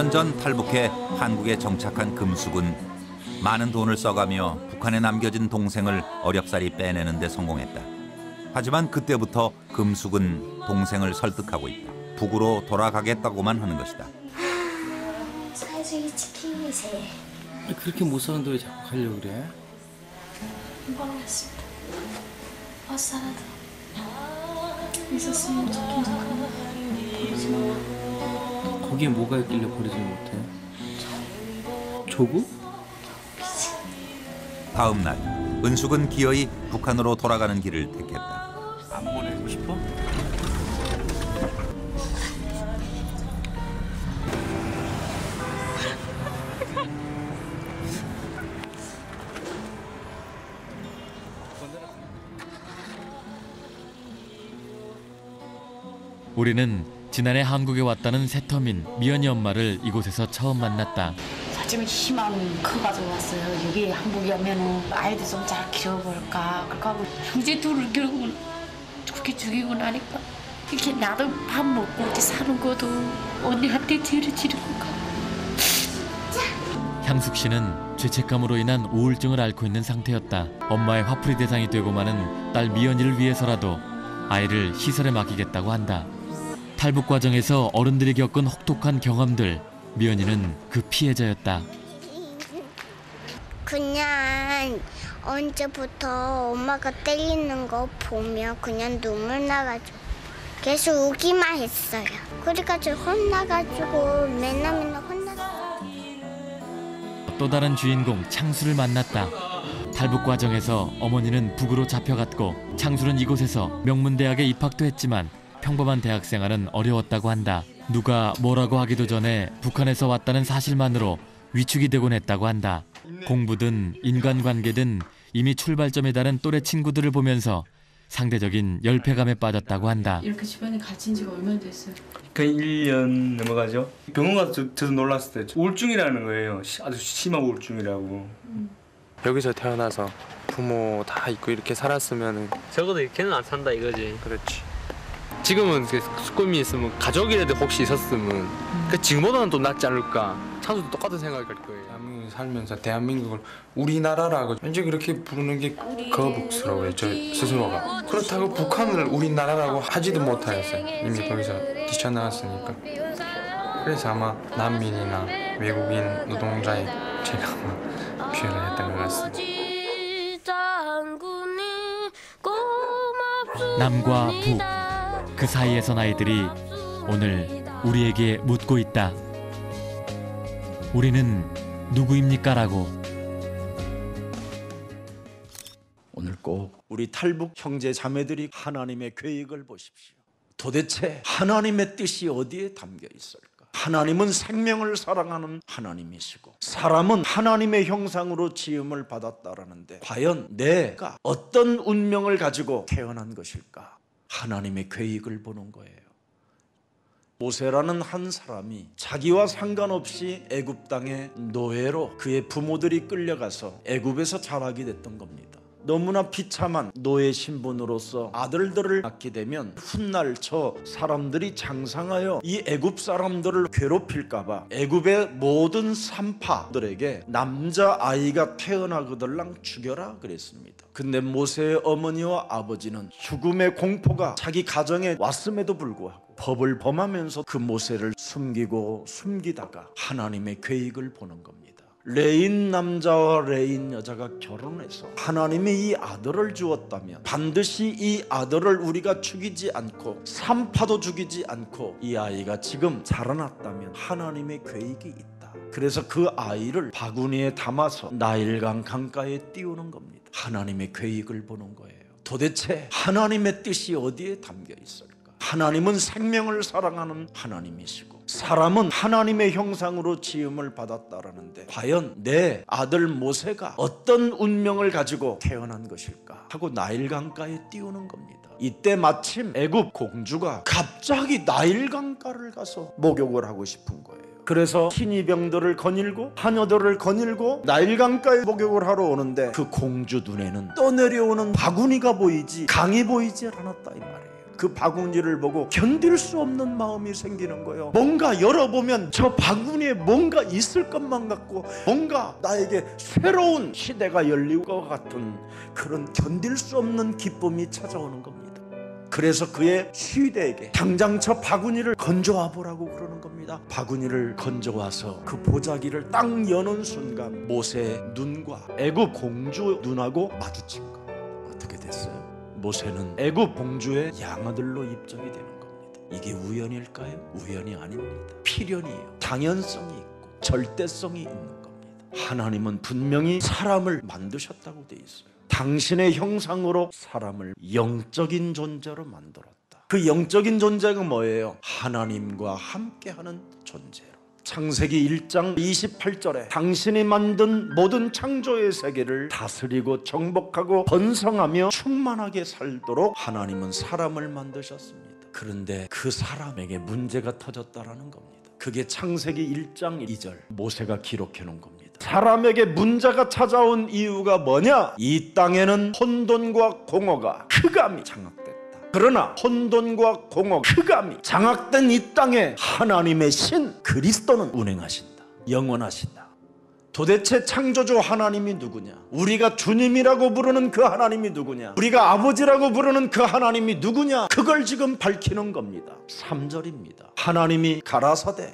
10년 전 탈북해 한국에 정착한 금숙은 많은 돈을 써가며 북한에 남겨진 동생을 어렵사리 빼내는 데 성공했다. 하지만 그때부터 금숙은 동생을 설득하고 있다. 북으로 돌아가겠다고만 하는 것이다. 사실 치킨이세. 그렇게 못 사는데 왜 자꾸 가려고 그래? 모르겠습니다. 버스라도 있었으면 좋긴 좋겠는데 모르지만 거기에 뭐가 있길래 버리지 못해? 조국? 다음 날 은숙은 기어이 북한으로 돌아가는 길을 택했다. 안 보내고 싶어? 우리는 지난해 한국에 왔다는 새터민 미연이 엄마를 이곳에서 처음 만났다. 사실 희망 커가지고 왔어요. 여기 한국에 오면은 아이들 좀 잘 키워볼까. 그렇게 하고 형제 둘을 결국은 그렇게 죽이고 나니까 이렇게 나도 밥 먹고 이렇게 사는 것도 언니한테 죄를 지르고 가. 향숙 씨는 죄책감으로 인한 우울증을 앓고 있는 상태였다. 엄마의 화풀이 대상이 되고 마는 딸 미연이를 위해서라도 아이를 시설에 맡기겠다고 한다. 탈북 과정에서 어른들이 겪은 혹독한 경험들, 미연이는 그 피해자였다. 그냥 언제부터 엄마가 때리는 거 보면 그냥 눈물 나가지고 계속 우기만 했어요. 그래가지고 혼나가지고 맨날 혼났어요. 또 다른 주인공 창수를 만났다. 탈북 과정에서 어머니는 북으로 잡혀갔고 창수는 이곳에서 명문대학에 입학도 했지만 평범한 대학 생활은 어려웠다고 한다. 누가 뭐라고 하기도 전에 북한에서 왔다는 사실만으로 위축이 되곤 했다고 한다. 공부든 인간관계든 이미 출발점에 다른 또래 친구들을 보면서 상대적인 열패감에 빠졌다고 한다. 이렇게 집안에 갇힌 지가 얼마나 됐어요? 그 1년 넘어가죠. 병원 가서 저도 놀랐을 때 우울증이라는 거예요. 아주 심한 우울증이라고. 여기서 태어나서 부모 다 있고 이렇게 살았으면 적어도 이렇게는 안 산다 이거지. 그렇지. 지금은 꿈이 있으면 가족이라도 혹시 있었으면 지금보다는 또 낫지 않을까. 창수도 똑같은 생각일 거예요. 대한민국 살면서 대한민국을 우리나라라고 왠지 그렇게 부르는 게 거북스러워요. 저 스스로가. 그렇다고 북한을 우리나라라고 하지도 못하였어요. 이미 거기서 뛰쳐나왔으니까. 그래서 아마 난민이나 외국인 노동자의 제가 아마 표현을 했던 것 같습니다. 남과 북, 그 사이에선 아이들이 오늘 우리에게 묻고 있다. 우리는 누구입니까? 라고. 오늘 꼭 우리 탈북 형제 자매들이 하나님의 계획을 보십시오. 도대체 하나님의 뜻이 어디에 담겨 있을까? 하나님은 생명을 사랑하는 하나님이시고 사람은 하나님의 형상으로 지음을 받았다라는데 과연 내가 어떤 운명을 가지고 태어난 것일까? 하나님의 계획을 보는 거예요. 모세라는 한 사람이 자기와 상관없이 애굽 땅의 노예로 그의 부모들이 끌려가서 애굽에서 자라게 됐던 겁니다. 너무나 비참한 노예 신분으로서 아들들을 낳게 되면 훗날 저 사람들이 장상하여 이 애굽 사람들을 괴롭힐까 봐 애굽의 모든 산파들에게 남자아이가 태어나거들랑 죽여라 그랬습니다. 근데 모세의 어머니와 아버지는 죽음의 공포가 자기 가정에 왔음에도 불구하고 법을 범하면서 그 모세를 숨기다가 하나님의 계획을 보는 겁니다. 레인 남자와 레인 여자가 결혼해서 하나님이 이 아들을 주었다면 반드시 이 아들을 우리가 죽이지 않고 산파도 죽이지 않고 이 아이가 지금 자라났다면 하나님의 계획이 있다. 그래서 그 아이를 바구니에 담아서 나일강 강가에 띄우는 겁니다. 하나님의 계획을 보는 거예요. 도대체 하나님의 뜻이 어디에 담겨 있을까? 하나님은 생명을 사랑하는 하나님이시고 사람은 하나님의 형상으로 지음을 받았다라는데 과연 내 아들 모세가 어떤 운명을 가지고 태어난 것일까 하고 나일강가에 띄우는 겁니다. 이때 마침 애굽 공주가 갑자기 나일강가를 가서 목욕을 하고 싶은 거예요. 그래서 신이병들을 거닐고 하녀들을 거닐고 나일강가에 목욕을 하러 오는데 그 공주 눈에는 떠내려오는 바구니가 보이지 강이 보이지 않았다 이 말이에요. 그 바구니를 보고 견딜 수 없는 마음이 생기는 거예요. 뭔가 열어보면 저 바구니에 뭔가 있을 것만 같고 뭔가 나에게 새로운 시대가 열릴 것 같은 그런 견딜 수 없는 기쁨이 찾아오는 겁니다. 그래서 그의 시대에게 당장 저 바구니를 건져와 보라고 그러는 겁니다. 바구니를 건져와서 그 보자기를 딱 여는 순간 모세의 눈과 애굽 공주 눈하고 마주친 거. 어떻게 됐어요? 모세는 애굽 공주의 양아들로 입적이 되는 겁니다. 이게 우연일까요? 우연이 아닙니다. 필연이에요. 당연성이 있고 절대성이 있는 겁니다. 하나님은 분명히 사람을 만드셨다고 돼 있어요. 당신의 형상으로 사람을 영적인 존재로 만들었다. 그 영적인 존재가 뭐예요? 하나님과 함께하는 존재로. 창세기 1장 28절에 당신이 만든 모든 창조의 세계를 다스리고 정복하고 번성하며 충만하게 살도록 하나님은 사람을 만드셨습니다. 그런데 그 사람에게 문제가 터졌다라는 겁니다. 그게 창세기 1장 2절 모세가 기록해 놓은 겁니다. 사람에게 문제가 찾아온 이유가 뭐냐? 이 땅에는 혼돈과 공허가 크감이 장악됐다. 그러나 혼돈과 공허, 크감이 장악된 이 땅에 하나님의 신 그리스도는 운행하신다. 영원하신다. 도대체 창조주 하나님이 누구냐? 우리가 주님이라고 부르는 그 하나님이 누구냐? 우리가 아버지라고 부르는 그 하나님이 누구냐? 그걸 지금 밝히는 겁니다. 3절입니다. 하나님이 가라사대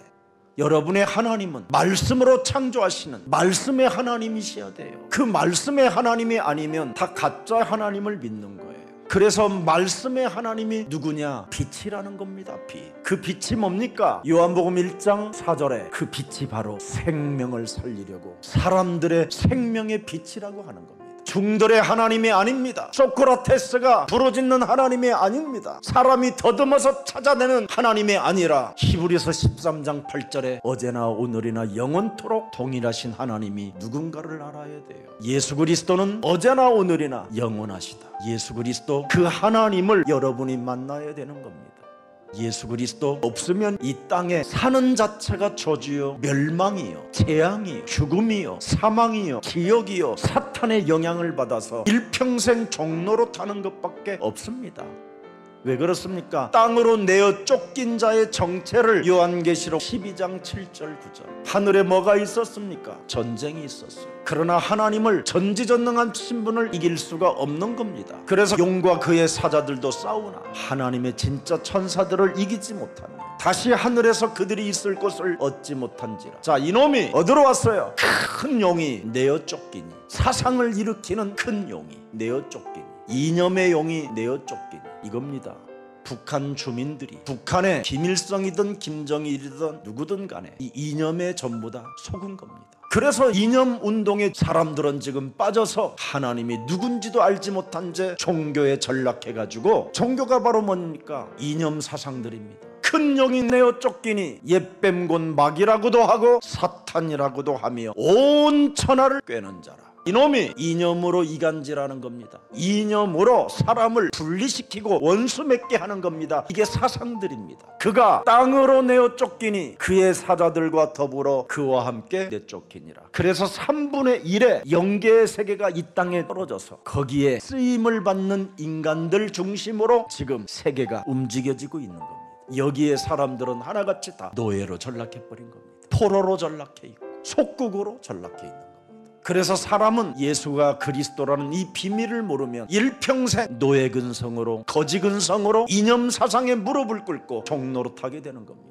여러분의 하나님은 말씀으로 창조하시는 말씀의 하나님이셔야 돼요. 그 말씀의 하나님이 아니면 다 가짜 하나님을 믿는 거예요. 그래서 말씀의 하나님이 누구냐? 빛이라는 겁니다. 빛. 그 빛이 뭡니까? 요한복음 1장 4절에 그 빛이 바로 생명을 살리려고 사람들의 생명의 빛이라고 하는 겁니다. 중들의 하나님이 아닙니다. 소크라테스가 부르짖는 하나님이 아닙니다. 사람이 더듬어서 찾아내는 하나님이 아니라 히브리서 13장 8절에 어제나 오늘이나 영원토록 동일하신 하나님이 누군가를 알아야 돼요. 예수 그리스도는 어제나 오늘이나 영원하시다. 예수 그리스도 그 하나님을 여러분이 만나야 되는 겁니다. 예수 그리스도 없으면 이 땅에 사는 자체가 저주요, 멸망이요, 재앙이요, 죽음이요, 사망이요, 기억이요, 사탄의 영향을 받아서 일평생 종로로 타는 것밖에 없습니다. 왜 그렇습니까? 땅으로 내어 쫓긴 자의 정체를 요한계시록 12장 7절 9절 하늘에 뭐가 있었습니까? 전쟁이 있었어요. 그러나 하나님을 전지전능한 신분을 이길 수가 없는 겁니다. 그래서 용과 그의 사자들도 싸우나 하나님의 진짜 천사들을 이기지 못하며 다시 하늘에서 그들이 있을 곳을 얻지 못한지라. 자, 이놈이 어디로 왔어요? 큰 용이 내어 쫓기니, 사상을 일으키는 큰 용이 내어 쫓기니, 이념의 용이 내어 쫓기니, 이겁니다. 북한 주민들이 북한의 김일성이든 김정일이든 누구든 간에 이 이념에 전부 다 속은 겁니다. 그래서 이념 운동에 사람들은 지금 빠져서 하나님이 누군지도 알지 못한 채 종교에 전락해가지고, 종교가 바로 뭡니까? 이념 사상들입니다. 큰 용이 내어 쫓기니 옛뱀곤 마귀라고도 하고 사탄이라고도 하며 온 천하를 꿰는 자라. 이놈이 이념으로 이간질하는 겁니다. 이념으로 사람을 분리시키고 원수 맺게 하는 겁니다. 이게 사상들입니다. 그가 땅으로 내어 쫓기니 그의 사자들과 더불어 그와 함께 내쫓기니라. 그래서 3분의 1의 영계의 세계가 이 땅에 떨어져서 거기에 쓰임을 받는 인간들 중심으로 지금 세계가 움직여지고 있는 겁니다. 여기에 사람들은 하나같이 다 노예로 전락해버린 겁니다. 포로로 전락해 있고 속국으로 전락해 있는 겁니다. 그래서 사람은 예수가 그리스도라는 이 비밀을 모르면 일평생 노예 근성으로, 거지 근성으로 이념 사상에 무릎을 꿇고 종로로 타게 되는 겁니다.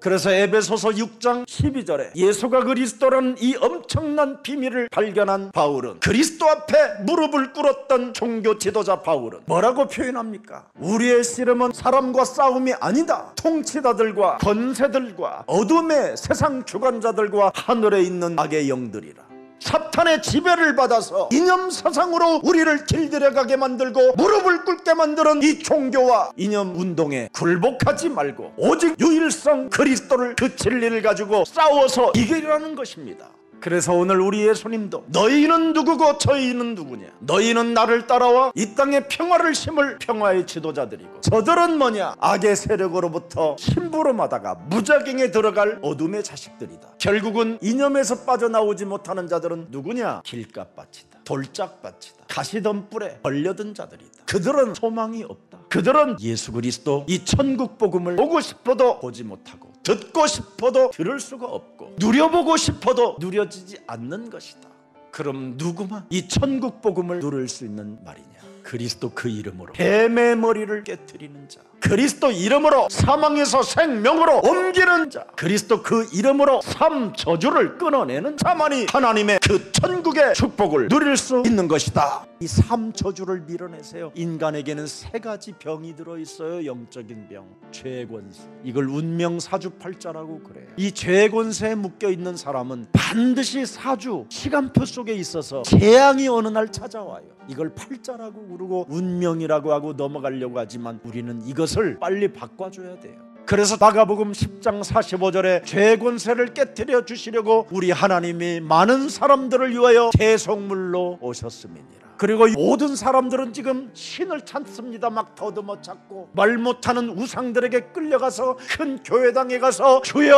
그래서 에베소서 6장 12절에 예수가 그리스도라는 이 엄청난 비밀을 발견한 바울은, 그리스도 앞에 무릎을 꿇었던 종교 지도자 바울은 뭐라고 표현합니까? 우리의 씨름은 사람과 싸움이 아니다. 통치자들과 권세들과 어둠의 세상 주관자들과 하늘에 있는 악의 영들이라. 사탄의 지배를 받아서 이념 사상으로 우리를 길들여가게 만들고 무릎을 꿇게 만드는 이 종교와 이념 운동에 굴복하지 말고 오직 유일성 그리스도를 그 진리를 가지고 싸워서 이기라는 것입니다. 그래서 오늘 우리 예수님도 너희는 누구고 저희는 누구냐? 너희는 나를 따라와 이 땅에 평화를 심을 평화의 지도자들이고, 저들은 뭐냐? 악의 세력으로부터 심부름하다가 무작위에 들어갈 어둠의 자식들이다. 결국은 이념에서 빠져나오지 못하는 자들은 누구냐? 길값밭이다, 돌짝밭이다, 가시덤불에 걸려든 자들이다. 그들은 소망이 없다. 그들은 예수 그리스도 이 천국 복음을 보고 싶어도 보지 못하고 듣고 싶어도 들을 수가 없고 누려보고 싶어도 누려지지 않는 것이다. 그럼 누구만 이 천국 복음을 누릴 수 있는 말이냐? 그리스도 그 이름으로 뱀의 머리를 깨트리는 자, 그리스도 이름으로 사망에서 생명으로 옮기는 자, 그리스도 그 이름으로 삶 저주를 끊어내는 자만이 하나님의 그 천국의 축복을 누릴 수 있는 것이다. 이 삶 저주를 밀어내세요. 인간에게는 세 가지 병이 들어있어요. 영적인 병, 죄권세. 이걸 운명사주팔자라고 그래요. 이 죄권세에 묶여있는 사람은 반드시 사주, 시간표 속에 있어서 재앙이 어느 날 찾아와요. 이걸 팔자라고 부르고 운명이라고 하고 넘어가려고 하지만 우리는 이것을 빨리 바꿔줘야 돼요. 그래서 마가복음 10장 45절에 죄권세를 깨뜨려 주시려고 우리 하나님이 많은 사람들을 위하여 대속물로 오셨음이니라. 그리고 모든 사람들은 지금 신을 찾습니다. 막 더듬어 찾고 말 못하는 우상들에게 끌려가서 큰 교회당에 가서 주여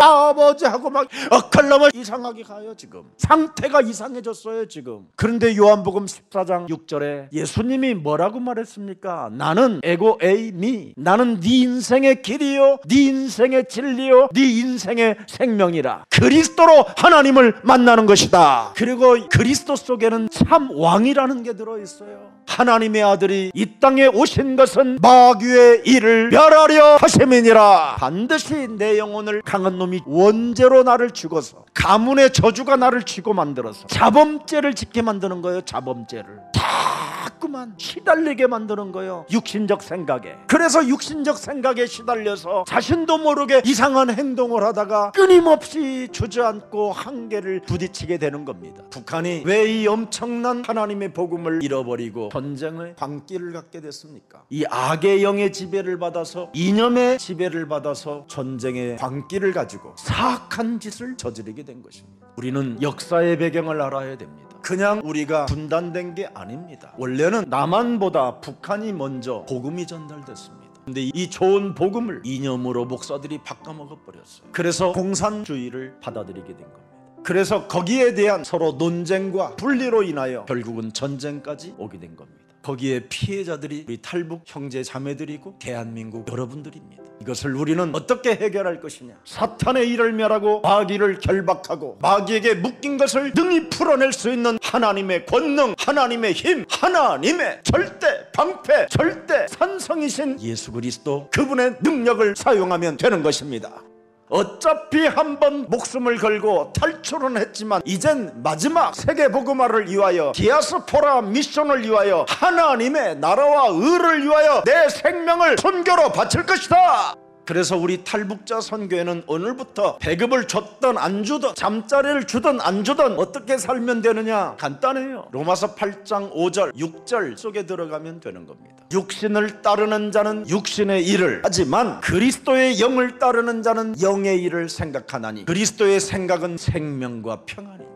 아버지 하고 막 엇갈라면 이상하게 가요. 지금 상태가 이상해졌어요 지금. 그런데 요한복음 14장 6절에 예수님이 뭐라고 말했습니까? 나는 에고 에이미, 나는 네 인생의 길이요 네 인생의 진리요 네 인생의 생명이라. 그리스도로 하나님을 만나는 것이다. 그리고 그리스도 속에는 참 왕이라는 게 들어있어요. 하나님의 아들이 이 땅에 오신 것은 마귀의 일을 멸하려 하심이니라. 반드시 내 영혼을 강한 놈이 원죄로 나를 죽어서 가문의 저주가 나를 쥐고 만들어서 자범죄를 짓게 만드는 거예요. 자범죄를 자꾸만 시달리게 만드는 거예요. 육신적 생각에. 그래서 육신적 생각에 시달려서 자신도 모르게 이상한 행동을 하다가 끊임없이 주저앉고 한계를 부딪히게 되는 겁니다. 북한이 왜 이 엄청난 하나님의 복음을 잃어버리고 전쟁의 광기를 갖게 됐습니까? 이 악의 영의 지배를 받아서, 이념의 지배를 받아서 전쟁의 광기를 가지고 사악한 짓을 저지르게 된 것입니다. 우리는 역사의 배경을 알아야 됩니다. 그냥 우리가 분단된 게 아닙니다. 원래는 남한보다 북한이 먼저 복음이 전달됐습니다. 근데 이 좋은 복음을 이념으로 목사들이 바꿔먹어 버렸어요. 그래서 공산주의를 받아들이게 된 겁니다. 그래서 거기에 대한 서로 논쟁과 분리로 인하여 결국은 전쟁까지 오게 된 겁니다. 거기에 피해자들이 우리 탈북 형제 자매들이고 대한민국 여러분들입니다. 이것을 우리는 어떻게 해결할 것이냐? 사탄의 일을 멸하고 마귀를 결박하고 마귀에게 묶인 것을 능히 풀어낼 수 있는 하나님의 권능, 하나님의 힘, 하나님의 절대 방패, 절대 산성이신 예수 그리스도, 그분의 능력을 사용하면 되는 것입니다. 어차피 한번 목숨을 걸고 탈출은 했지만 이젠 마지막 세계복음화를 위하여, 디아스포라 미션을 위하여, 하나님의 나라와 의를 위하여 내 생명을 선교로 바칠 것이다. 그래서 우리 탈북자 선교회는 오늘부터 배급을 줬든 안 주든, 잠자리를 주든 안 주든 어떻게 살면 되느냐? 간단해요. 로마서 8장 5절 6절 속에 들어가면 되는 겁니다. 육신을 따르는 자는 육신의 일을 하지만 그리스도의 영을 따르는 자는 영의 일을 생각하나니 그리스도의 생각은 생명과 평안이니라.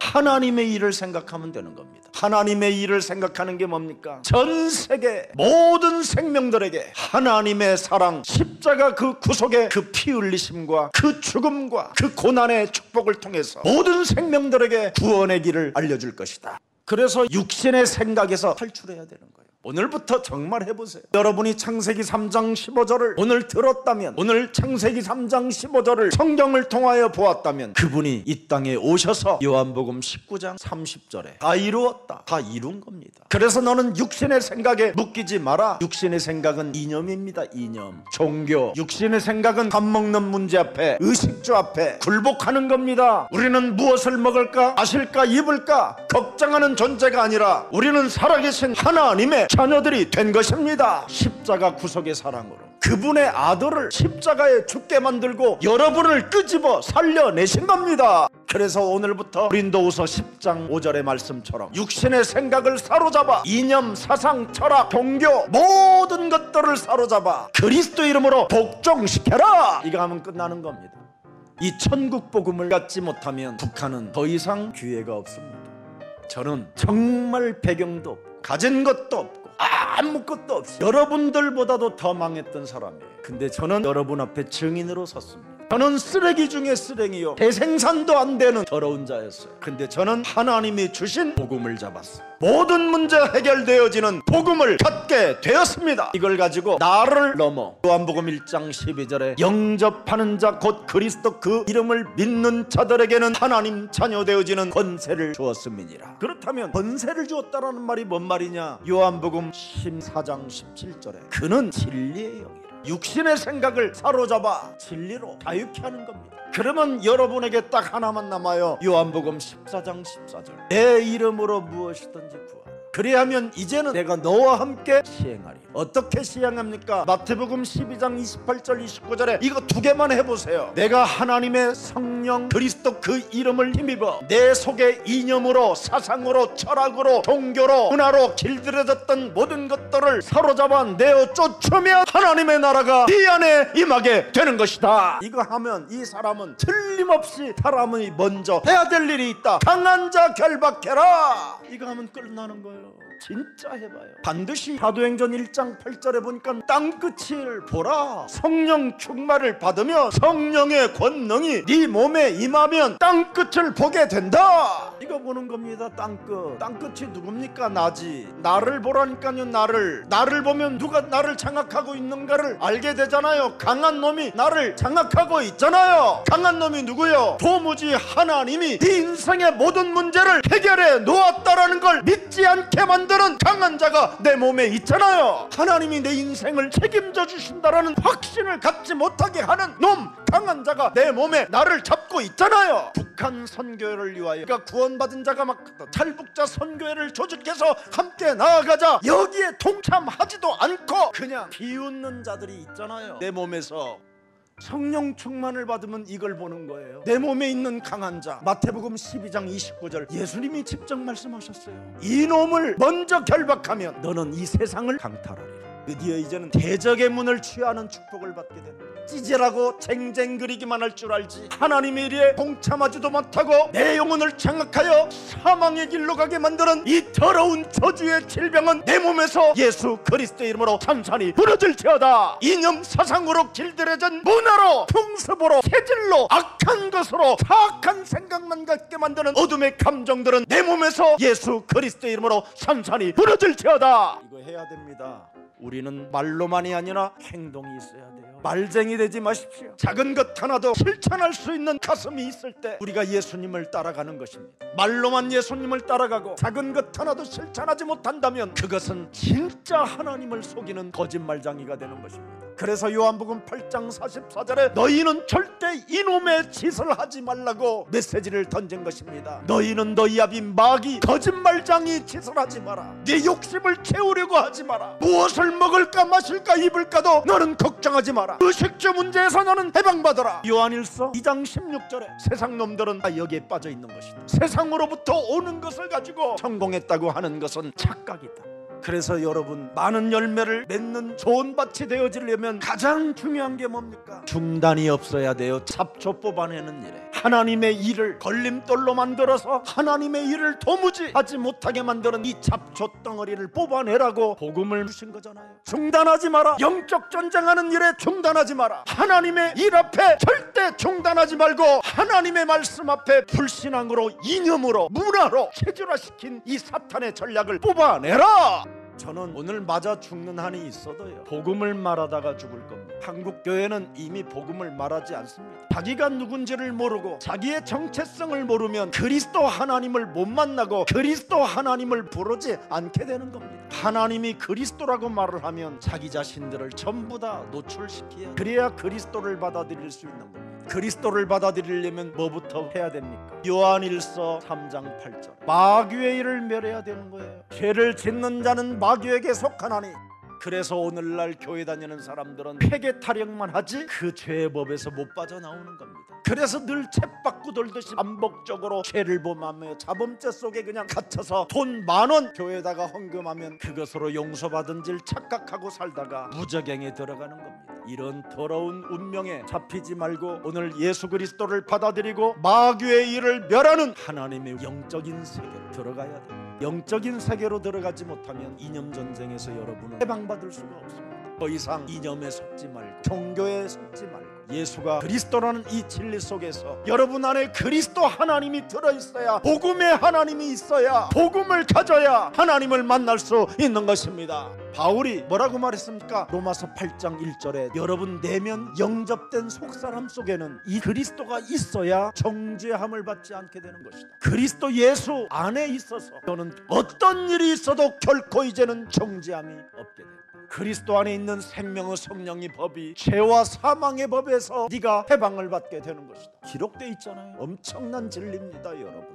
하나님의 일을 생각하면 되는 겁니다. 하나님의 일을 생각하는 게 뭡니까? 전 세계 모든 생명들에게 하나님의 사랑, 십자가 그 구속의 그 피 흘리심과 그 죽음과 그 고난의 축복을 통해서 모든 생명들에게 구원의 길을 알려줄 것이다. 그래서 육신의 생각에서 탈출해야 되는 거예요. 오늘부터 정말 해보세요. 여러분이 창세기 3장 15절을 오늘 들었다면, 오늘 창세기 3장 15절을 성경을 통하여 보았다면 그분이 이 땅에 오셔서 요한복음 19장 30절에 다 이루었다, 다 이룬 겁니다. 그래서 너는 육신의 생각에 묶이지 마라. 육신의 생각은 이념입니다. 이념, 종교. 육신의 생각은 밥 먹는 문제 앞에, 의식주 앞에 굴복하는 겁니다. 우리는 무엇을 먹을까, 마실까, 입을까 걱정하는 존재가 아니라 우리는 살아계신 하나님의 자녀들이 된 것입니다. 십자가 구속의 사랑으로 그분의 아들을 십자가에 죽게 만들고 여러분을 끄집어 살려내신 겁니다. 그래서 오늘부터 고린도후서 10장 5절의 말씀처럼 육신의 생각을 사로잡아 이념, 사상, 철학, 종교 모든 것들을 사로잡아 그리스도 이름으로 복종시켜라. 이거 하면 끝나는 겁니다. 이 천국 복음을 갖지 못하면 북한은 더 이상 기회가 없습니다. 저는 정말 배경도 없고 가진 것도 없고 아무것도 없어요. 여러분들보다도 더 망했던 사람이에요. 근데 저는 여러분 앞에 증인으로 섰습니다. 저는 쓰레기 중에 쓰레기요, 대생산도 안 되는 더러운 자였어요. 근데 저는 하나님이 주신 복음을 잡았어요. 모든 문제 해결되어지는 복음을 갖게 되었습니다. 이걸 가지고 나를 넘어 요한복음 1장 12절에 영접하는 자 곧 그리스도 그 이름을 믿는 자들에게는 하나님 자녀 되어지는 권세를 주었음이니라. 그렇다면 권세를 주었다라는 말이 뭔 말이냐? 요한복음 14장 17절에 그는 진리의 영이라. 육신의 생각을 사로잡아 진리로 자유케 하는 겁니다. 그러면 여러분에게 딱 하나만 남아요. 요한복음 14장 14절 내 이름으로 무엇이든지 구하라. 그리하면 이제는 내가 너와 함께 시행하리. 어떻게 시행합니까? 마태복음 12장 28절 29절에 이거 두 개만 해보세요. 내가 하나님의 성령 그리스도 그 이름을 힘입어 내 속에 이념으로 사상으로 철학으로 종교로 문화로 길들여졌던 모든 것들을 사로잡아 내어 쫓으면 하나님의 나라가 네 안에 임하게 되는 것이다. 이거 하면 이 사람은 틀림없이 사람이 먼저 해야 될 일이 있다. 강한 자 결박해라. 이거 하면 끝나는 거예요. 진짜 해봐요. 반드시 사도행전 1장 8절에 보니까 땅끝을 보라. 성령 충만을 받으며 성령의 권능이 네 몸에 임하면 땅끝을 보게 된다. 이거 보는 겁니다. 땅끝이 누굽니까? 나지. 나를 보라니까요. 나를 보면 누가 나를 장악하고 있는가를 알게 되잖아요. 강한 놈이 나를 장악하고 있잖아요. 강한 놈이 누구요? 도무지 하나님이 네 인생의 모든 문제를 해결해 놓았다라는 걸 믿지 않게 만드는 강한 자가 내 몸에 있잖아요. 하나님이 내 인생을 책임져 주신다라는 확신을 갖지 못하게 하는 놈, 강한 자가 내 몸에 나를 잡고 있잖아요. 북한 선교회를 위하여 그러니까 구원받은 자가 막 탈북자 선교회를 조직해서 함께 나아가자 여기에 동참하지도 않고 그냥 비웃는 자들이 있잖아요. 내 몸에서 성령 충만을 받으면 이걸 보는 거예요. 내 몸에 있는 강한 자. 마태복음 12장 29절 예수님이 직접 말씀하셨어요. 이 놈을 먼저 결박하면 너는 이 세상을 강탈하리라. 드디어 이제는 대적의 문을 취하는 축복을 받게 되는 거예요. 찌질하고 쟁쟁그리기만 할 줄 알지 하나님의 일에 동참하지도 못하고 내 영혼을 장악하여 사망의 길로 가게 만드는 이 더러운 저주의 질병은 내 몸에서 예수 그리스도의 이름으로 산산이 무너질지어다. 이념 사상으로 길들여진 문화로 풍습으로 체질로 악한 것으로 사악한 생각만 갖게 만드는 어둠의 감정들은 내 몸에서 예수 그리스도의 이름으로 산산이 무너질지어다. 이거 해야 됩니다. 우리는 말로만이 아니라 행동이 있어야 돼요. 말쟁이 되지 마십시오. 작은 것 하나도 실천할 수 있는 가슴이 있을 때 우리가 예수님을 따라가는 것입니다. 말로만 예수님을 따라가고 작은 것 하나도 실천하지 못한다면 그것은 진짜 하나님을 속이는 거짓말쟁이가 되는 것입니다. 그래서 요한복음 8장 44절에 너희는 절대 이놈의 짓을 하지 말라고 메시지를 던진 것입니다. 너희는 너희 아비 마귀 거짓말쟁이 짓을 하지 마라. 네 욕심을 채우려고 하지 마라. 무엇을 먹을까 마실까 입을까도 너는 걱정하지 마라. 의식주 문제에서 너는 해방받아라. 요한일서 2장 16절에 세상 놈들은 다 여기에 빠져 있는 것이다. 세상으로부터 오는 것을 가지고 성공했다고 하는 것은 착각이다. 그래서 여러분 많은 열매를 맺는 좋은 밭이 되어지려면 가장 중요한 게 뭡니까? 중단이 없어야 돼요. 잡초 뽑아내는 일에 하나님의 일을 걸림돌로 만들어서 하나님의 일을 도무지 하지 못하게 만드는 이 잡초 덩어리를 뽑아내라고 복음을 주신 거잖아요. 중단하지 마라. 영적 전쟁하는 일에 중단하지 마라. 하나님의 일 앞에 절대 중단하지 말고 하나님의 말씀 앞에 불신앙으로 이념으로 문화로 체질화시킨 이 사탄의 전략을 뽑아내라. 저는 오늘 맞아 죽는 한이 있어도요 복음을 말하다가 죽을 겁니다. 한국 교회는 이미 복음을 말하지 않습니다. 자기가 누군지를 모르고 자기의 정체성을 모르면 그리스도 하나님을 못 만나고 그리스도 하나님을 부르지 않게 되는 겁니다. 하나님이 그리스도라고 말을 하면 자기 자신들을 전부 다 노출시켜야 그래야 그리스도를 받아들일 수 있는 겁니다. 그리스도를 받아들이려면 뭐부터 해야 됩니까? 요한일서 3장 8절 마귀의 일을 멸해야 되는 거예요. 죄를 짓는 자는 마귀에게 속하나니. 그래서 오늘날 교회 다니는 사람들은 회개 타령만 하지 그 죄의 법에서 못 빠져나오는 겁니다. 그래서 늘 쳇바퀴 돌듯이 반복적으로 죄를 범하며 자범죄 속에 그냥 갇혀서 돈 10,000원 교회에다가 헌금하면 그것으로 용서받은 줄 착각하고 살다가 무저갱에 들어가는 겁니다. 이런 더러운 운명에 잡히지 말고 오늘 예수 그리스도를 받아들이고 마귀의 일을 멸하는 하나님의 영적인 세계로 들어가야 돼요. 영적인 세계로 들어가지 못하면 이념 전쟁에서 여러분은 해방받을 수가 없습니다. 더 이상 이념에 속지 말고 종교에 속지 말고 예수가 그리스도라는 이 진리 속에서 여러분 안에 그리스도 하나님이 들어있어야, 복음의 하나님이 있어야, 복음을 가져야 하나님을 만날 수 있는 것입니다. 바울이 뭐라고 말했습니까? 로마서 8장 1절에 여러분 내면 영접된 속사람 속에는 이 그리스도가 있어야 정죄함을 받지 않게 되는 것이다. 그리스도 예수 안에 있어서 너는 어떤 일이 있어도 결코 이제는 정죄함이 없게 된다. 그리스도 안에 있는 생명의 성령의 법이 죄와 사망의 법에서 네가 해방을 받게 되는 것이다. 기록되어 있잖아요. 엄청난 진리입니다, 여러분.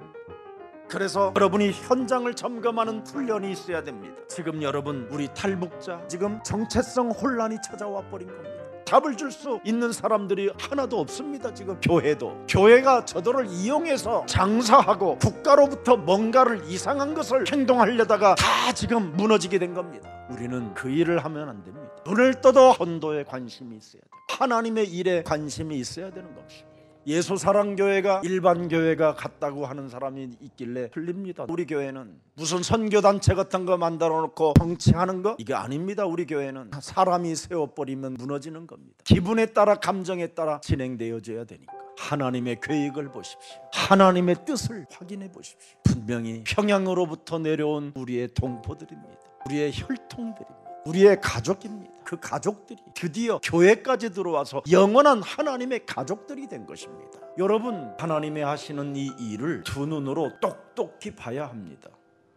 그래서 여러분이 현장을 점검하는 훈련이 있어야 됩니다. 지금 여러분, 우리 탈북자 지금 정체성 혼란이 찾아와 버린 겁니다. 답을 줄 수 있는 사람들이 하나도 없습니다. 지금 교회가 저들을 이용해서 장사하고 국가로부터 뭔가를 이상한 것을 행동하려다가 다 지금 무너지게 된 겁니다. 우리는 그 일을 하면 안 됩니다. 눈을 떠도 헌도에 관심이 있어야 돼요. 하나님의 일에 관심이 있어야 되는 것입니다. 예수사랑교회가 일반 교회가 같다고 하는 사람이 있길래 틀립니다. 우리 교회는 무슨 선교단체 같은 거 만들어 놓고 정치하는 거, 이게 아닙니다. 우리 교회는 사람이 세워버리면 무너지는 겁니다. 기분에 따라, 감정에 따라 진행되어져야 되니까 하나님의 계획을 보십시오. 하나님의 뜻을 확인해 보십시오. 분명히 평양으로부터 내려온 우리의 동포들입니다. 우리의 혈통들입니다. 우리의 가족입니다. 그 가족들이 드디어 교회까지 들어와서 영원한 하나님의 가족들이 된 것입니다. 여러분, 하나님이 하시는 이 일을 두 눈으로 똑똑히 봐야 합니다.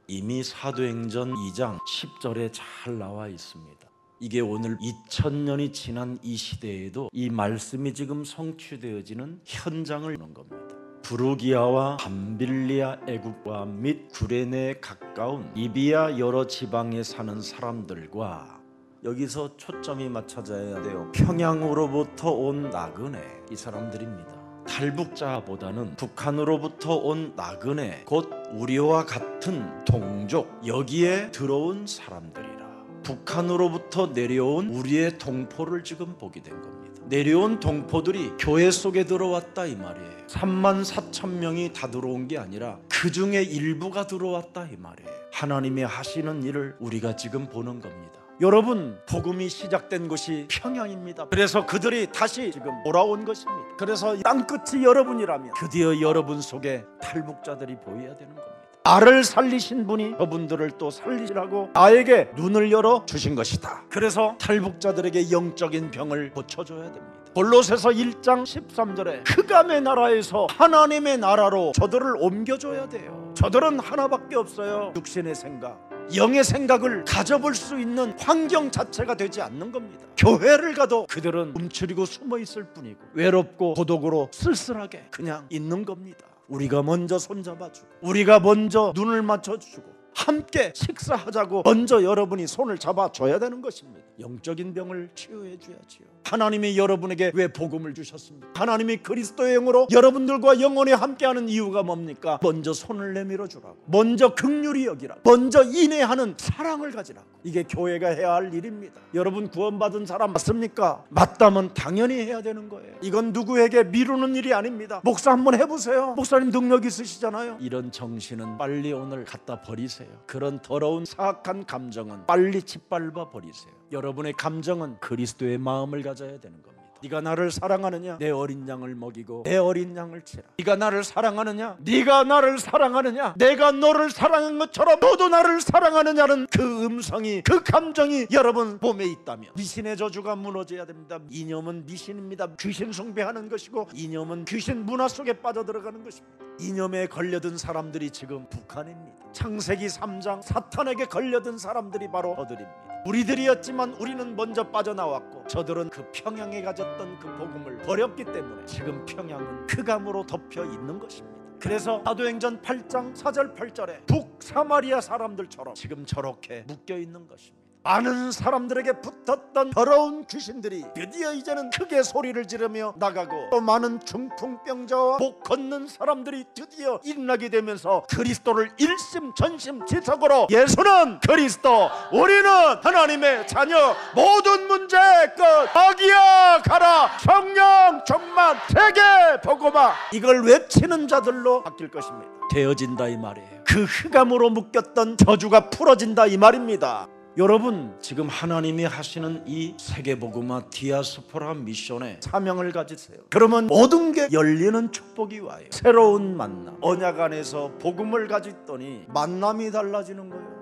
이미 사도행전 2장 10절에 잘 나와 있습니다. 이게 오늘 2000년이 지난 이 시대에도 이 말씀이 지금 성취되어지는 현장을 보는 겁니다. 부르기아와 밤빌리아 애국과 및 구레네에 가까운 리비아 여러 지방에 사는 사람들과, 여기서 초점이 맞춰져야 돼요. 평양으로부터 온 나그네, 이 사람들입니다. 탈북자보다는 북한으로부터 온 나그네, 곧 우리와 같은 동족, 여기에 들어온 사람들이라. 북한으로부터 내려온 우리의 동포를 지금 보게 된 겁니다. 내려온 동포들이 교회 속에 들어왔다 이 말이에요. 34,000명이 다 들어온 게 아니라 그 중에 일부가 들어왔다 이 말이에요. 하나님이 하시는 일을 우리가 지금 보는 겁니다. 여러분, 복음이 시작된 곳이 평양입니다. 그래서 그들이 다시 지금 돌아온 것입니다. 그래서 땅끝이 여러분이라면 드디어 여러분 속에 탈북자들이 보여야 되는 겁니다. 나를 살리신 분이 저분들을 또 살리시라고 나에게 눈을 열어 주신 것이다. 그래서 탈북자들에게 영적인 병을 고쳐줘야 됩니다. 골로새서 1장 13절에 흑암의 나라에서 하나님의 나라로 저들을 옮겨줘야 돼요. 저들은 하나밖에 없어요. 육신의 생각, 영의 생각을 가져볼 수 있는 환경 자체가 되지 않는 겁니다. 교회를 가도 그들은 움츠리고 숨어 있을 뿐이고 외롭고 고독으로 쓸쓸하게 그냥 있는 겁니다. 우리가 먼저 손잡아주고, 우리가 먼저 눈을 맞춰주고, 함께 식사하자고 먼저 여러분이 손을 잡아줘야 되는 것입니다. 영적인 병을 치유해 줘야지요. 하나님이 여러분에게 왜 복음을 주셨습니까? 하나님이 그리스도의 영으로 여러분들과 영원히 함께하는 이유가 뭡니까? 먼저 손을 내밀어 주라고, 먼저 긍휼히 여기라고, 먼저 인내하는 사랑을 가지라고. 이게 교회가 해야 할 일입니다. 여러분, 구원받은 사람 맞습니까? 맞다면 당연히 해야 되는 거예요. 이건 누구에게 미루는 일이 아닙니다. 목사 한번 해보세요. 목사님 능력 있으시잖아요. 이런 정신은 빨리 오늘 갖다 버리세요. 그런 더러운 사악한 감정은 빨리 짓밟아 버리세요. 여러분의 감정은 그리스도의 마음을 가져야 되는 겁니다. 네가 나를 사랑하느냐? 내 어린 양을 먹이고 내 어린 양을 치라. 네가 나를 사랑하느냐? 네가 나를 사랑하느냐? 내가 너를 사랑한 것처럼 너도 나를 사랑하느냐는 그 음성이, 그 감정이 여러분 몸에 있다면 미신의 저주가 무너져야 됩니다. 이념은 미신입니다. 귀신 숭배하는 것이고, 이념은 귀신 문화 속에 빠져들어가는 것입니다. 이념에 걸려든 사람들이 지금 북한입니다. 창세기 3장 사탄에게 걸려든 사람들이 바로 저들입니다. 우리들이었지만 우리는 먼저 빠져나왔고, 저들은 그 평양에 가졌던 그 복음을 버렸기 때문에 지금 평양은 흑암으로 덮여 있는 것입니다. 그래서 사도행전 8장 4절 8절에 북사마리아 사람들처럼 지금 저렇게 묶여 있는 것입니다. 많은 사람들에게 붙었던 더러운 귀신들이 드디어 이제는 크게 소리를 지르며 나가고, 또 많은 중풍병자와 못 걷는 사람들이 드디어 일어나게 되면서 그리스도를 일심전심지석으로, 예수는 그리스도, 우리는 하나님의 자녀, 모든 문제 끝, 마귀야 가라, 성령 충만, 세계 복음화, 이걸 외치는 자들로 바뀔 것입니다. 되어진다 이 말이에요. 그 흑암으로 묶였던 저주가 풀어진다 이 말입니다. 여러분 지금 하나님이 하시는 이 세계복음화 디아스포라 미션에 사명을 가지세요. 그러면 모든 게 열리는 축복이 와요. 새로운 만남, 언약 안에서 복음을 가졌더니 만남이 달라지는 거예요.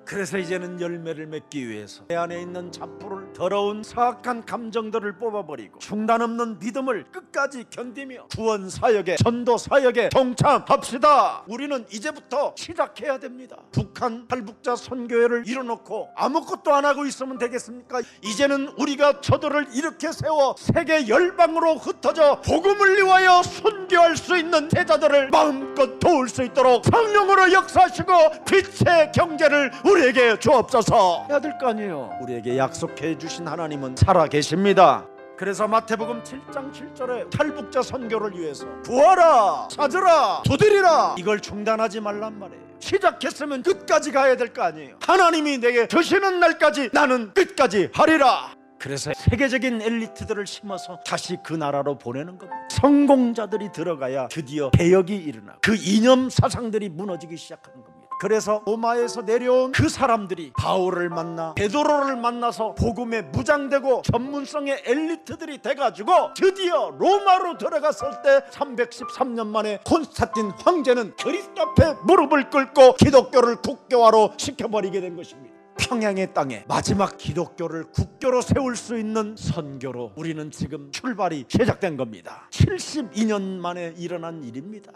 그래서 이제는 열매를 맺기 위해서 내 안에 있는 잡부를, 더러운 사악한 감정들을 뽑아버리고 중단 없는 믿음을 끝까지 견디며 구원 사역에, 전도 사역에 동참합시다. 우리는 이제부터 시작해야 됩니다. 북한 탈북자 선교회를 이뤄놓고 아무것도 안 하고 있으면 되겠습니까? 이제는 우리가 저들을 이렇게 세워 세계 열방으로 흩어져 복음을 위하여 선교할 수 있는 제자들을 마음껏 도울 수 있도록 성령으로 역사하시고 빛의 경제를 우리에게 주옵소서. 해야 될 거 아니에요. 우리에게 약속해 주신 하나님은 살아계십니다. 그래서 마태복음 7장 7절에 탈북자 선교를 위해서 구하라, 찾으라, 두드리라, 이걸 중단하지 말란 말이에요. 시작했으면 끝까지 가야 될 거 아니에요. 하나님이 내게 주시는 날까지 나는 끝까지 하리라. 그래서 세계적인 엘리트들을 심어서 다시 그 나라로 보내는 겁니다. 성공자들이 들어가야 드디어 개혁이 일어나고 그 이념 사상들이 무너지기 시작하는 겁니다. 그래서 로마에서 내려온 그 사람들이 바울을 만나 베드로를 만나서 복음에 무장되고 전문성의 엘리트들이 돼가지고 드디어 로마로 들어갔을 때 313년 만에 콘스탄틴 황제는 그리스도 앞에 무릎을 꿇고 기독교를 국교화로 시켜버리게 된 것입니다. 평양의 땅에 마지막 기독교를 국교로 세울 수 있는 선교로 우리는 지금 출발이 시작된 겁니다. 72년 만에 일어난 일입니다.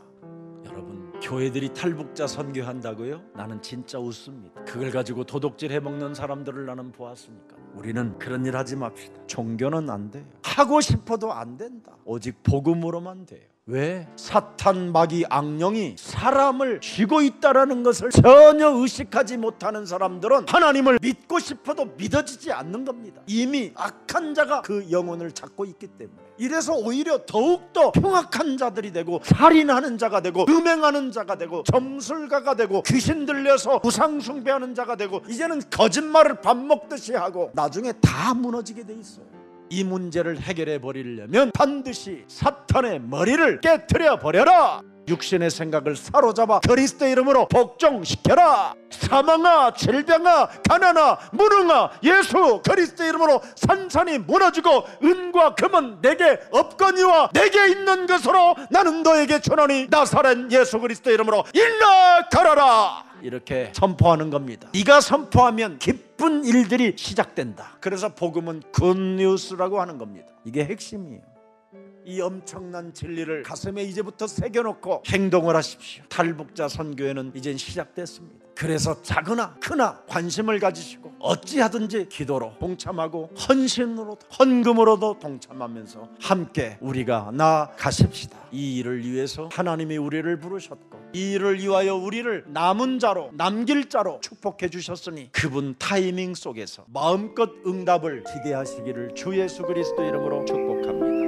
여러분, 교회들이 탈북자 선교한다고요? 나는 진짜 웃습니다. 그걸 가지고 도둑질 해먹는 사람들을 나는 보았으니까. 우리는 그런 일 하지 맙시다. 종교는 안 돼요. 하고 싶어도 안 된다. 오직 복음으로만 돼요. 왜? 사탄, 마귀, 악령이 사람을 쥐고 있다는 것을 전혀 의식하지 못하는 사람들은 하나님을 믿고 싶어도 믿어지지 않는 겁니다. 이미 악한 자가 그 영혼을 잡고 있기 때문에. 이래서 오히려 더욱더 흉악한 자들이 되고 살인하는 자가 되고 음행하는 자가 되고 점술가가 되고 귀신 들려서 우상 숭배하는 자가 되고 이제는 거짓말을 밥 먹듯이 하고 나중에 다 무너지게 돼 있어요. 이 문제를 해결해 버리려면 반드시 사탄의 머리를 깨트려 버려라. 육신의 생각을 사로잡아 그리스도의 이름으로 복종시켜라. 사망아, 질병아, 가난아, 무능아, 예수 그리스도의 이름으로 산산이 무너지고 은과 금은 내게 없거니와 내게 있는 것으로 나는 너에게 주노니 나사렛 예수 그리스도의 이름으로 일어나 가라라. 이렇게 선포하는 겁니다. 네가 선포하면 기쁜 일들이 시작된다. 그래서 복음은 굿뉴스라고 하는 겁니다. 이게 핵심이에요. 이 엄청난 진리를 가슴에 이제부터 새겨놓고 행동을 하십시오. 탈북자 선교회는 이젠 시작됐습니다. 그래서 작으나 크나 관심을 가지시고 어찌하든지 기도로 동참하고 헌신으로도 헌금으로도 동참하면서 함께 우리가 나아가십시다. 이 일을 위해서 하나님이 우리를 부르셨고 이 일을 위하여 우리를 남은 자로 남길 자로 축복해 주셨으니 그분 타이밍 속에서 마음껏 응답을 기대하시기를 주 예수 그리스도 이름으로 축복합니다.